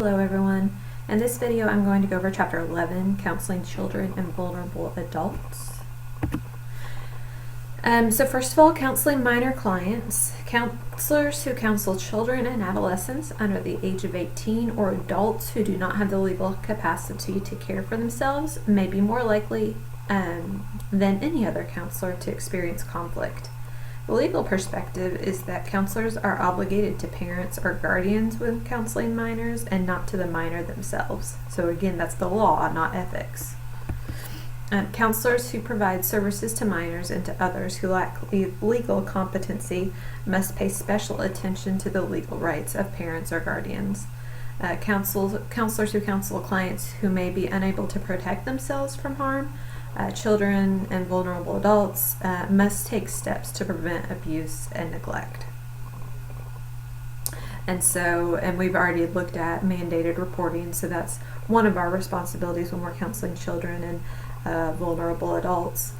Hello everyone. In this video I'm going to go over Chapter 11, Counseling Children and Vulnerable Adults. So first of all, counseling minor clients. Counselors who counsel children and adolescents under the age of 18 or adults who do not have the legal capacity to care for themselves may be more likely than any other counselor to experience conflict. The legal perspective is that counselors are obligated to parents or guardians when counseling minors and not to the minor themselves. So again, that's the law, not ethics. Counselors who provide services to minors and to others who lack legal competency must pay special attention to the legal rights of parents or guardians. Counselors who counsel clients who may be unable to protect themselves from harm, children and vulnerable adults, must take steps to prevent abuse and neglect. And we've already looked at mandated reporting, so that's one of our responsibilities when we're counseling children and vulnerable adults.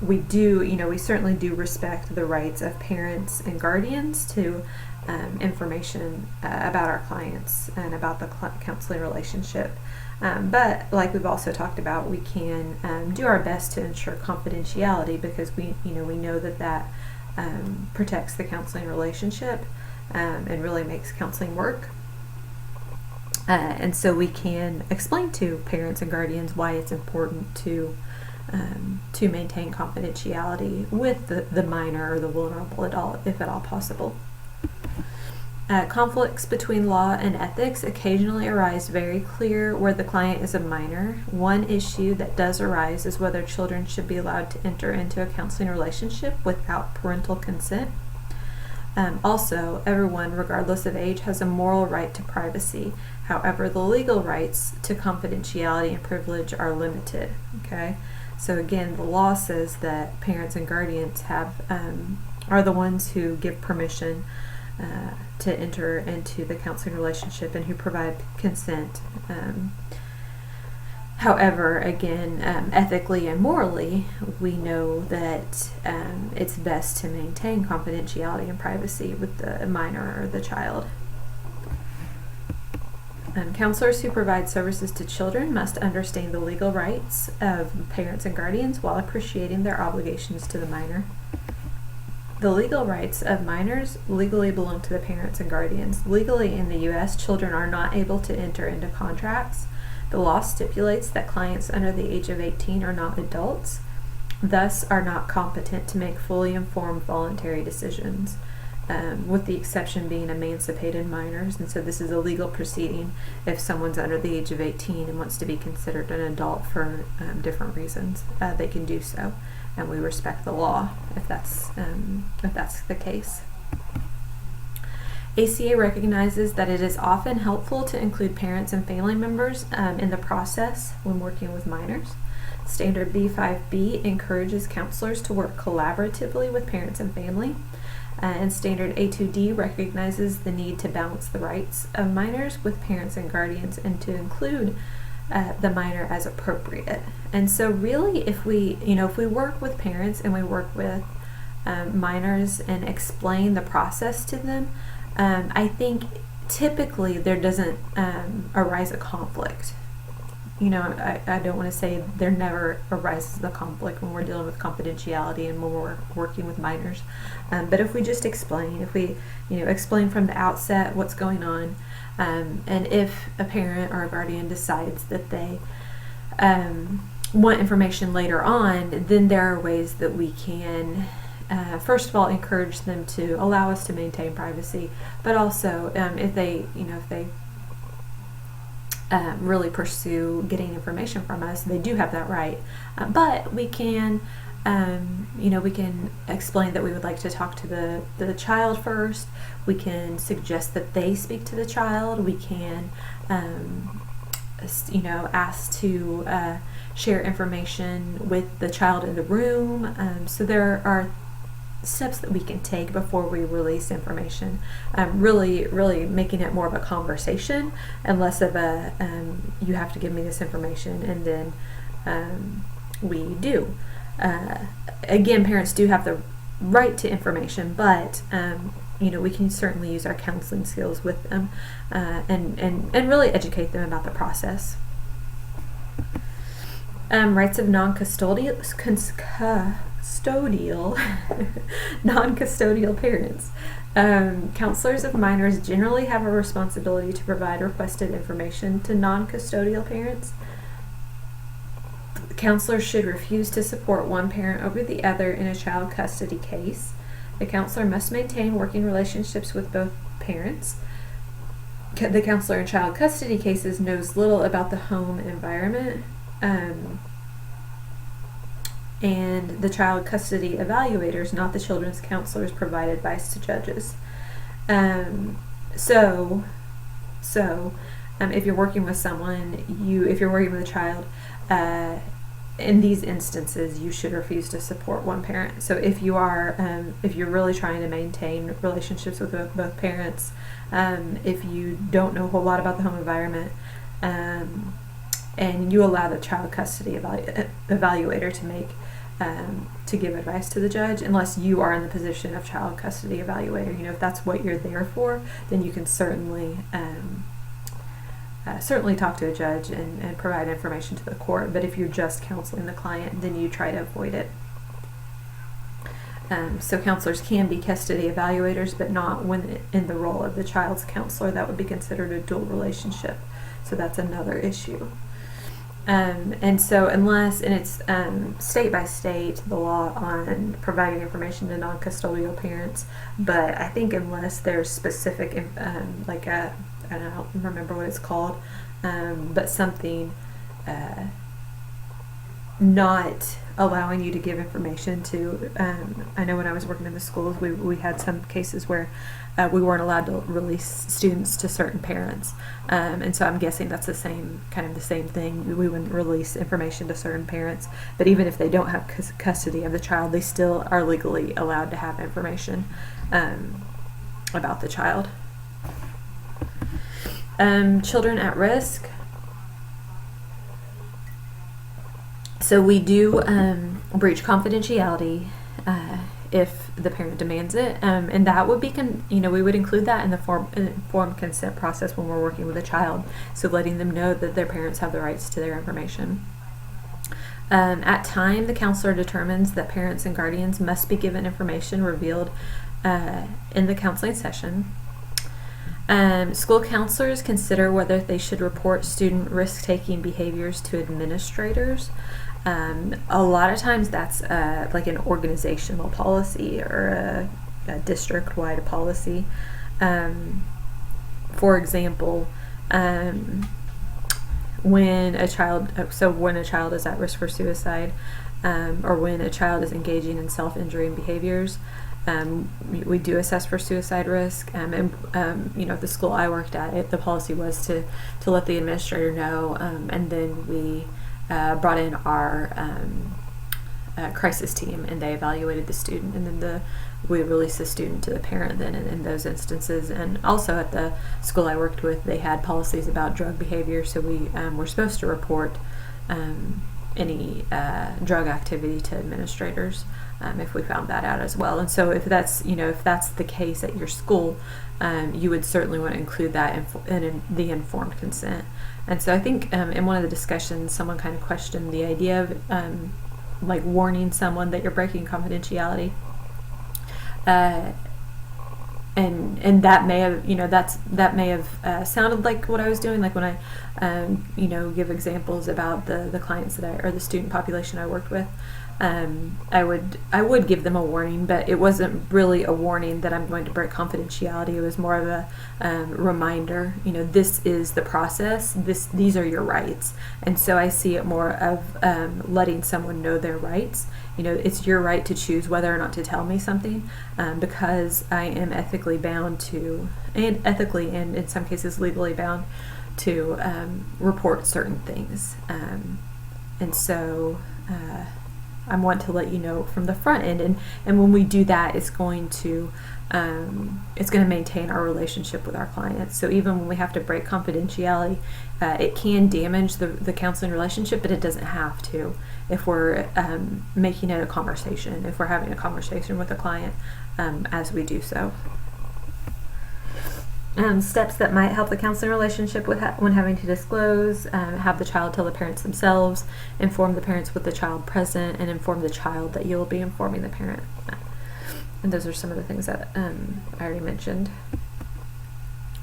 We certainly do respect the rights of parents and guardians to information about our clients and about the counseling relationship. But like we've also talked about, we can do our best to ensure confidentiality because we know that protects the counseling relationship and really makes counseling work. And so we can explain to parents and guardians why it's important to maintain confidentiality with the minor or the vulnerable adult, if at all possible. Conflicts between law and ethics occasionally arise very clear where the client is a minor. One issue that does arise is whether children should be allowed to enter into a counseling relationship without parental consent. Also, everyone, regardless of age, has a moral right to privacy. However, the legal rights to confidentiality and privilege are limited. Okay, so again, the law says that parents and guardians are the ones who give permission to enter into the counseling relationship and who provide consent. However, again, ethically and morally, we know that it's best to maintain confidentiality and privacy with the minor or the child. Counselors who provide services to children must understand the legal rights of parents and guardians while appreciating their obligations to the minor. The legal rights of minors legally belong to the parents and guardians. Legally in the U.S., children are not able to enter into contracts. The law stipulates that clients under the age of 18 are not adults, thus are not competent to make fully informed voluntary decisions, with the exception being emancipated minors. And so this is a legal proceeding if someone's under the age of 18 and wants to be considered an adult for different reasons. They can do so, and we respect the law if that's the case. ACA recognizes that it is often helpful to include parents and family members in the process when working with minors. Standard B5B encourages counselors to work collaboratively with parents and family. And Standard A2D recognizes the need to balance the rights of minors with parents and guardians and to include the minor as appropriate. And so really, if we work with parents and we work with minors and explain the process to them, I think typically there doesn't arise a conflict. I don't want to say there never arises a conflict when we're dealing with confidentiality and when we're working with minors. But if we just explain, explain from the outset what's going on, and if a parent or a guardian decides that they want information later on, then there are ways that we can first of all encourage them to allow us to maintain privacy, but also if they really pursue getting information from us, they do have that right. But we can we can explain that we would like to talk to the child first. We can suggest that they speak to the child. We can ask to share information with the child in the room. So there are steps that we can take before we release information, really making it more of a conversation and less of a you have to give me this information and then we do. Again, parents do have the right to information, but we can certainly use our counseling skills with them and really educate them about the process. Rights of non-custodial non-custodial parents. Counselors of minors generally have a responsibility to provide requested information to non-custodial parents. Counselors should refuse to support one parent over the other in a child custody case. The counselor must maintain working relationships with both parents. The counselor in child custody cases knows little about the home environment, and the child custody evaluators, not the children's counselors, provide advice to judges. If you're working with someone, if you're working with a child, in these instances, you should refuse to support one parent. So if you're really trying to maintain relationships with both parents, if you don't know a whole lot about the home environment, and you allow the child custody evaluator to give advice to the judge, unless you are in the position of child custody evaluator, if that's what you're there for, then you can certainly talk to a judge and provide information to the court. But if you're just counseling the client, then you try to avoid it. So counselors can be custody evaluators, but not when in the role of the child's counselor. That would be considered a dual relationship. So that's another issue. And it's state by state, the law on providing information to non-custodial parents, but I think unless there's specific, I don't remember what it's called, but something not allowing you to give information to, I know when I was working in the schools, we had some cases where we weren't allowed to release students to certain parents, and so I'm guessing that's the same thing. We wouldn't release information to certain parents, but even if they don't have custody of the child, they still are legally allowed to have information about the child. Children at risk. So we do breach confidentiality if the parent demands it, and that would be, we would include that in the informed consent process when we're working with a child. So letting them know that their parents have the rights to their information. At time, the counselor determines that parents and guardians must be given information revealed in the counseling session. School counselors consider whether they should report student risk-taking behaviors to administrators. A lot of times that's like an organizational policy or a district-wide policy. For example, when a child is at risk for suicide, or when a child is engaging in self-injuring behaviors, we do assess for suicide risk, the school I worked at, the policy was to let the administrator know, and then we brought in our crisis team, and they evaluated the student, and then we released the student to the parent then in those instances. And also at the school I worked with, they had policies about drug behavior, so we were supposed to report any drug activity to administrators if we found that out as well. And so if that's the case at your school, you would certainly want to include that in the informed consent. And so I think in one of the discussions, someone kind of questioned the idea of warning someone that you're breaking confidentiality, and that may have sounded like what I was doing, like when I give examples about the clients or the student population I worked with. I would give them a warning, but it wasn't really a warning that I'm going to break confidentiality. It was more of a reminder, this is the process, these are your rights. And so I see it more of letting someone know their rights. It's your right to choose whether or not to tell me something, because I am ethically bound to, and in some cases legally bound to report certain things. And so I want to let you know from the front end, and when we do that, it's going to maintain our relationship with our clients. So even when we have to break confidentiality, it can damage the counseling relationship, but it doesn't have to if we're making it a conversation, if we're having a conversation with the client as we do so. Steps that might help the counseling relationship when having to disclose: have the child tell the parents themselves, inform the parents with the child present, and inform the child that you will be informing the parent. And those are some of the things that I already mentioned.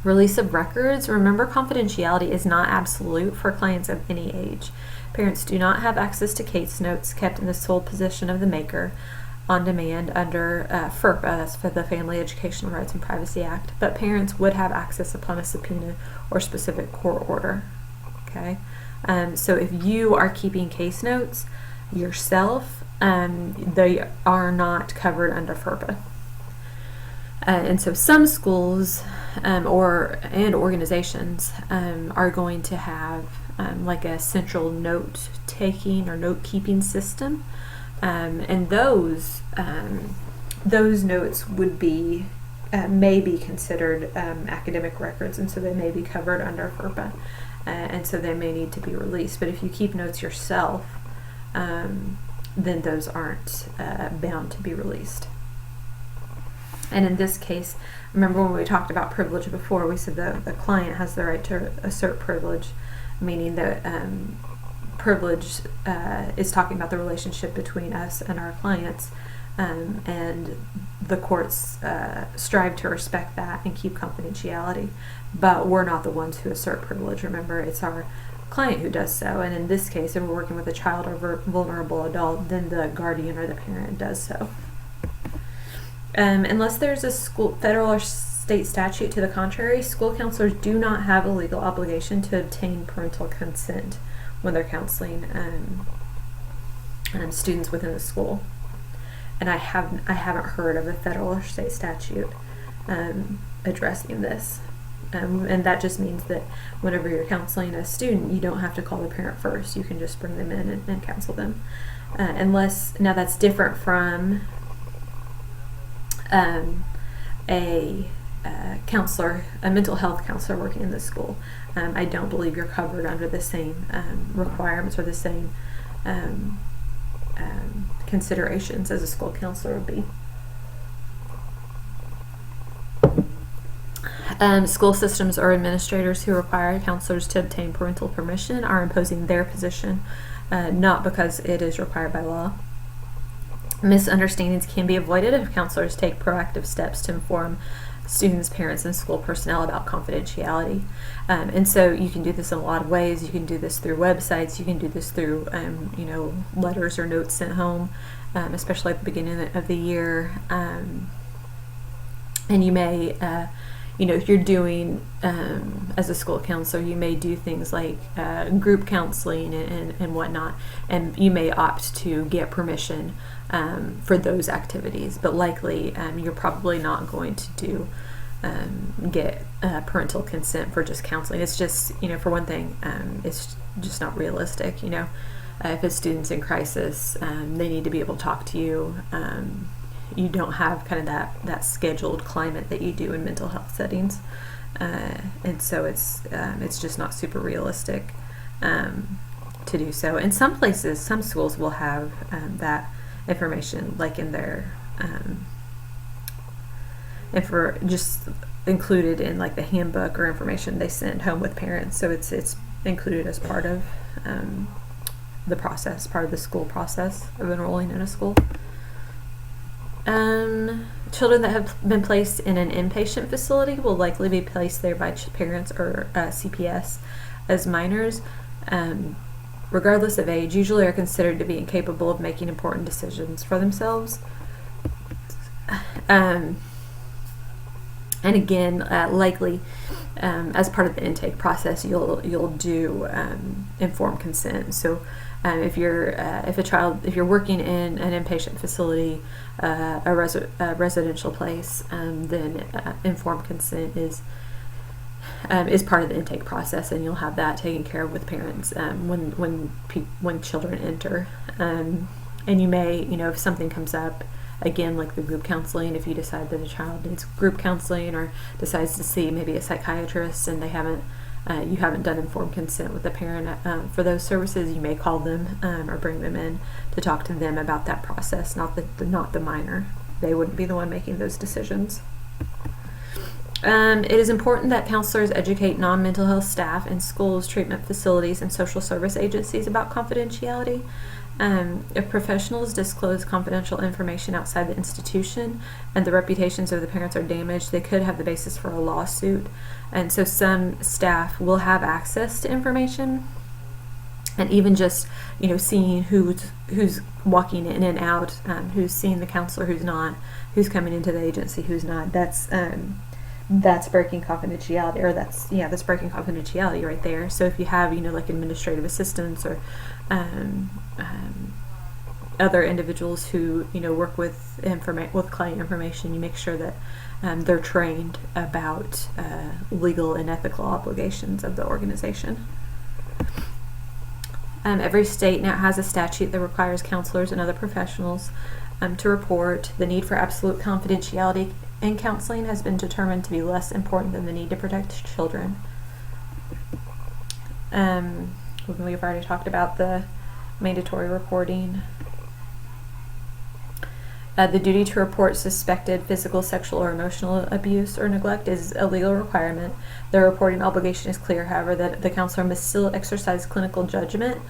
Release of records. Remember, confidentiality is not absolute for clients of any age. Parents do not have access to case notes kept in the sole possession of the maker on demand under FERPA, that's for the Family Educational Rights and Privacy Act, but parents would have access upon a subpoena or specific court order. Okay, so if you are keeping case notes yourself, they are not covered under FERPA. And so some schools and organizations are going to have like a central note-taking or note-keeping system, and those notes would be may be considered academic records, and so they may be covered under FERPA, and so they may need to be released. But if you keep notes yourself, then those aren't bound to be released. And in this case, remember when we talked about privilege before, we said the client has the right to assert privilege, meaning that privilege is talking about the relationship between us and our clients, and the courts strive to respect that and keep confidentiality. But we're not the ones who assert privilege. Remember, it's our client who does so. And in this case, if we're working with a child or vulnerable adult, then the guardian or the parent does so. Unless there's a federal or state statute to the contrary, school counselors do not have a legal obligation to obtain parental consent when they're counseling students within the school. And I haven't heard of a federal or state statute addressing this. And that just means that whenever you're counseling a student, you don't have to call the parent first. You can just bring them in and counsel them. Now that's different from a counselor, a mental health counselor working in the school. I don't believe you're covered under the same requirements or the same considerations as a school counselor would be. School systems or administrators who require counselors to obtain parental permission are imposing their position, not because it is required by law. Misunderstandings can be avoided if counselors take proactive steps to inform students, parents, and school personnel about confidentiality. And so you can do this in a lot of ways. You can do this through websites. You can do this through, letters or notes sent home, especially at the beginning of the year. And you may, if you're doing, as a school counselor, you may do things like group counseling and whatnot, and you may opt to get permission for those activities, but likely you're probably not going to get parental consent for just counseling. It's just, for one thing, it's just not realistic. If a student's in crisis, they need to be able to talk to you. You don't have kind of that scheduled climate that you do in mental health settings, and so it's just not super realistic to do so. In some places, some schools will have that information, like in their just included in like the handbook or information they send home with parents. So it's included as part of the process, part of the school process of enrolling in a school. Children that have been placed in an inpatient facility will likely be placed there by parents or CPS as minors. Regardless of age, usually are considered to be incapable of making important decisions for themselves. And again, likely as part of the intake process, you'll do informed consent. So if you're working in an inpatient facility, a residential place, then informed consent is part of the intake process, and you'll have that taken care of with parents when children enter. And you may, if something comes up, again, like the group counseling, if you decide that a child needs group counseling or decides to see maybe a psychiatrist and you haven't done informed consent with the parent for those services, you may call them or bring them in to talk to them about that process, not the minor. They wouldn't be the one making those decisions. It is important that counselors educate non-mental health staff in schools, treatment facilities, and social service agencies about confidentiality. If professionals disclose confidential information outside the institution and the reputations of the parents are damaged, they could have the basis for a lawsuit. And so some staff will have access to information, and even just seeing who's walking in and out, who's seeing the counselor, who's not, who's coming into the agency, who's not. That's breaking confidentiality, or that's breaking confidentiality right there. So if you have like administrative assistants or other individuals who work with client information, you make sure that they're trained about legal and ethical obligations of the organization. Every state now has a statute that requires counselors and other professionals to report. The need for absolute confidentiality in counseling has been determined to be less important than the need to protect children. We've already talked about the mandatory reporting. The duty to report suspected physical, sexual, or emotional abuse or neglect is a legal requirement. The reporting obligation is clear, however, that the counselor must still exercise clinical judgment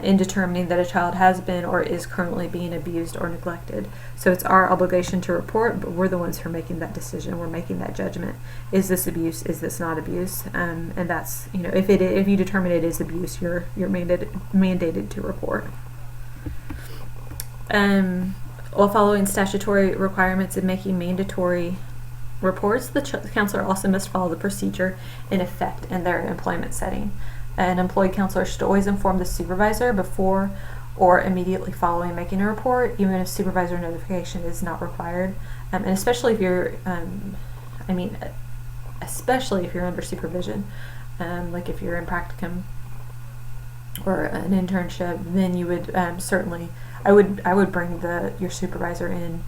in determining that a child has been or is currently being abused or neglected. So it's our obligation to report, but we're the ones who are making that decision. We're making that judgment. Is this abuse? Is this not abuse? And that's, if you determine it is abuse, you're mandated to report. While following statutory requirements and making mandatory reports, the counselor also must follow the procedure in effect in their employment setting. An employed counselor should always inform the supervisor before or immediately following making a report, even if supervisor notification is not required. And especially if you're, especially if you're under supervision, like if you're in practicum or an internship, then you would certainly. I would bring your supervisor in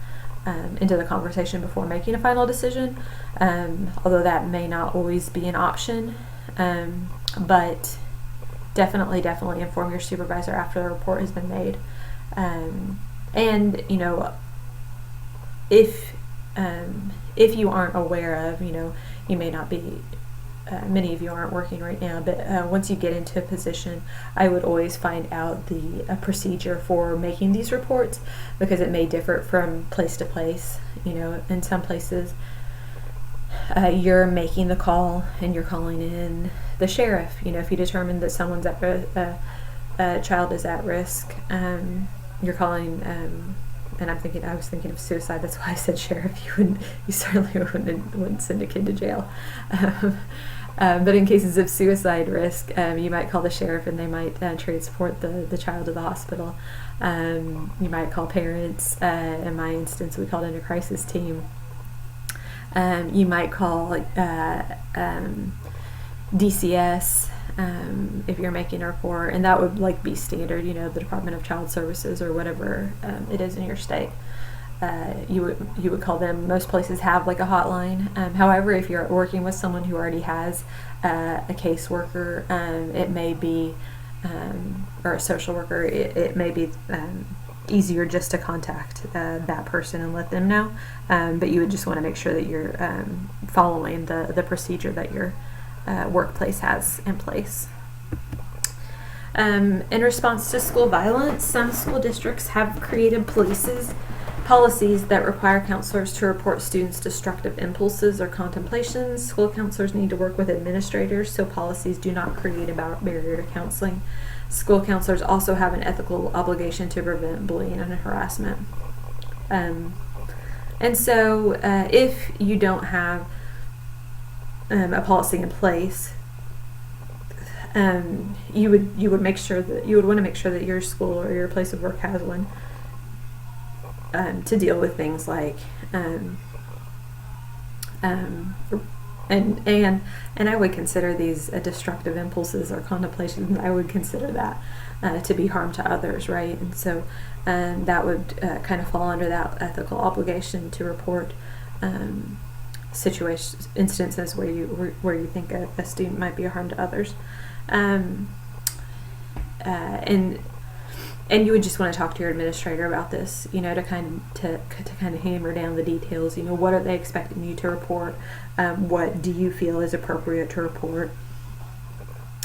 into the conversation before making a final decision, although that may not always be an option, but definitely inform your supervisor after the report has been made. And if you aren't aware of, you may not be. Many of you aren't working right now, but once you get into a position, I would always find out the procedure for making these reports, because it may differ from place to place. In some places, you're making the call and you're calling in the sheriff. If you determine that someone's a child is at risk, you're calling. And I was thinking of suicide. That's why I said sheriff. You certainly wouldn't send a kid to jail. But in cases of suicide risk, you might call the sheriff, and they might transport the child to the hospital. You might call parents. In my instance, we called in a crisis team. You might call DCS if you're making a report, and that would be standard. The Department of Child Services or whatever it is in your state. You would call them. Most places have a hotline. However, if you're working with someone who already has a caseworker, it may be or a social worker, it may be easier just to contact that person and let them know. But you would just want to make sure that you're following the procedure that your workplace has in place. In response to school violence, some school districts have created policies that require counselors to report students' destructive impulses or contemplations. School counselors need to work with administrators so policies do not create a barrier to counseling. School counselors also have an ethical obligation to prevent bullying and harassment. And so if you don't have a policy in place, you would make sure that you would want to make sure that your school or your place of work has one to deal with things like and I would consider these destructive impulses or contemplations. I would consider that to be harm to others, right? And so that would kind of fall under that ethical obligation to report instances where you think a student might be a harm to others. And And you would just want to talk to your administrator about this, to kind of hammer down the details. What are they expecting you to report? What do you feel is appropriate to report?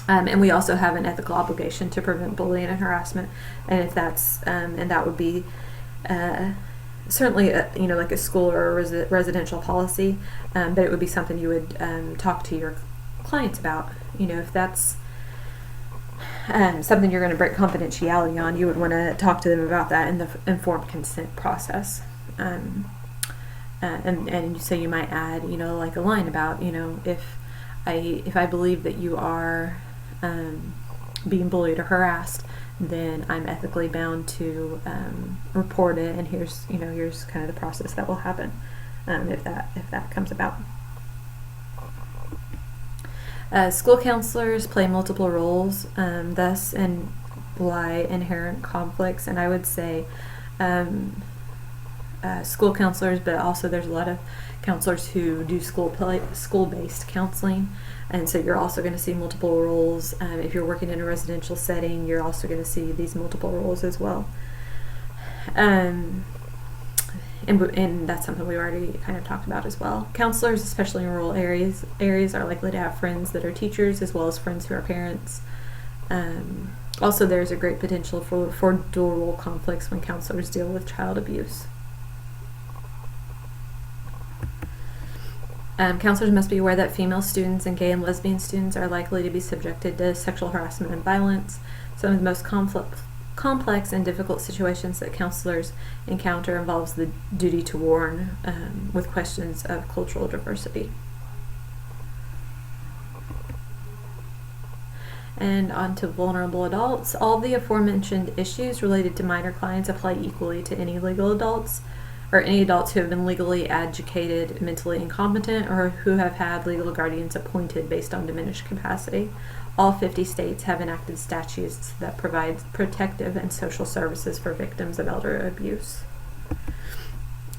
And we also have an ethical obligation to prevent bullying and harassment. And if that's and that would be certainly like a school or a residential policy, but it would be something you would talk to your clients about. If that's something you're going to break confidentiality on, you would want to talk to them about that in the informed consent process. And so you might add, like a line about, if I believe that you are being bullied or harassed, then I'm ethically bound to report it, and here's kind of the process that will happen if that comes about. School counselors play multiple roles, thus lie inherent conflicts, and I would say school counselors, but also there's a lot of counselors who do school-based counseling, and so you're also going to see multiple roles. If you're working in a residential setting, you're also going to see these multiple roles as well. And that's something we already kind of talked about as well. Counselors, especially in rural areas are likely to have friends that are teachers as well as friends who are parents. Also, there's a great potential for dual role conflicts when counselors deal with child abuse. Counselors must be aware that female students and gay and lesbian students are likely to be subjected to sexual harassment and violence. Some of the most complex and difficult situations that counselors encounter involves the duty to warn with questions of cultural diversity. And on to vulnerable adults. All the aforementioned issues related to minor clients apply equally to any legal adults, or any adults who have been legally educated, mentally incompetent, or who have had legal guardians appointed based on diminished capacity. All 50 states have enacted statutes that provide protective and social services for victims of elder abuse.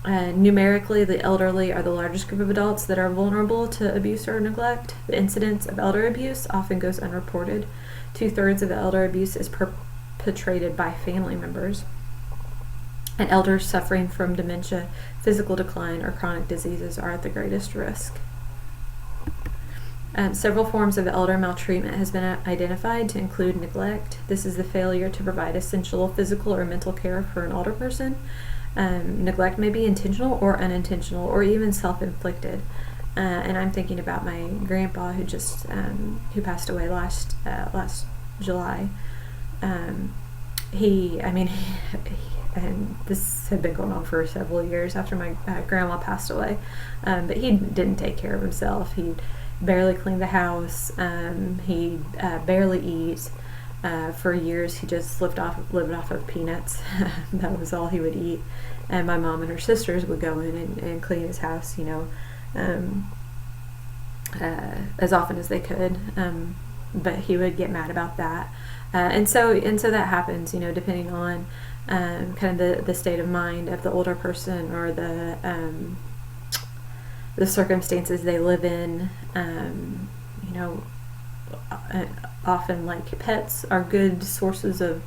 Numerically, the elderly are the largest group of adults that are vulnerable to abuse or neglect. The incidence of elder abuse often goes unreported. 2/3 of elder abuse is perpetrated by family members. And elders suffering from dementia, physical decline, or chronic diseases are at the greatest risk. Several forms of elder maltreatment has been identified to include neglect. This is the failure to provide essential physical or mental care for an older person. Neglect may be intentional or unintentional, or even self-inflicted. And I'm thinking about my grandpa who just who passed away last July. And this had been going on for several years after my grandma passed away. But he didn't take care of himself. He barely cleaned the house. He barely eat. For years, he just lived off of peanuts. That was all he would eat. And my mom and her sisters would go in and clean his house, as often as they could. But he would get mad about that. And so that happens, depending on kind of the state of mind of the older person, or the circumstances they live in. Often, like, pets are good sources of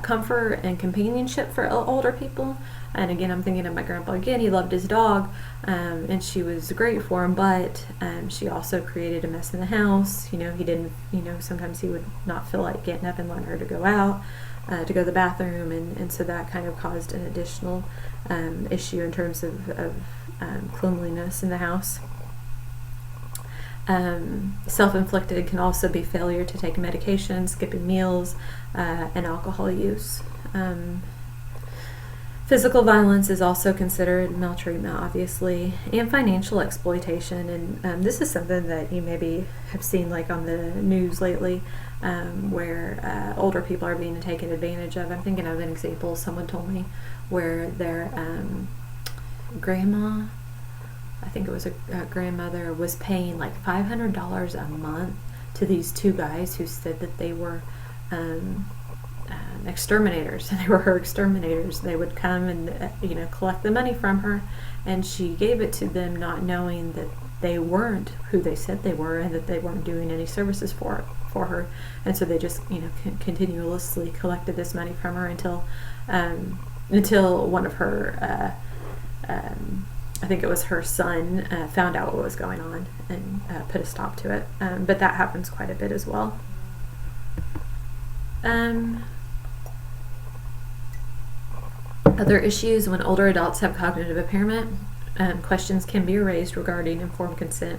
comfort and companionship for older people. And again, I'm thinking of my grandpa again. He loved his dog, and she was great for him, but she also created a mess in the house. He didn't, sometimes he would not feel like getting up and letting her to go out, to go to the bathroom, and so that kind of caused an additional issue in terms of cleanliness in the house. Self-inflicted can also be failure to take medication, skipping meals, and alcohol use. Physical violence is also considered maltreatment, obviously, and financial exploitation. And this is something that you maybe have seen, like, on the news lately, where older people are being taken advantage of. I'm thinking of an example someone told me where their grandma, I think it was a grandmother, was paying like $500 a month to these two guys who said that they were exterminators, and they were her exterminators. They would come and collect the money from her, and she gave it to them not knowing that they weren't who they said they were, and that they weren't doing any services for her. And so they just, continuously collected this money from her until one of her, I think it was her son, found out what was going on and put a stop to it. But that happens quite a bit as well. Other issues: when older adults have cognitive impairment, questions can be raised regarding informed consent.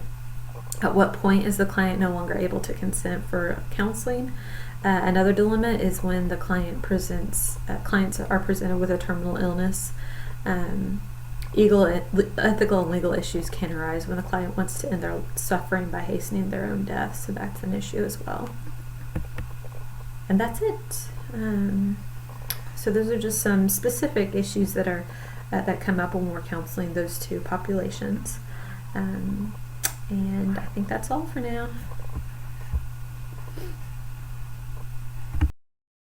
At what point is the client no longer able to consent for counseling? Another dilemma is when the clients are presented with a terminal illness. Ethical and legal issues can arise when the client wants to end their suffering by hastening their own death, so that's an issue as well. And that's it. So those are just some specific issues that are that come up when we're counseling those two populations. And I think that's all for now.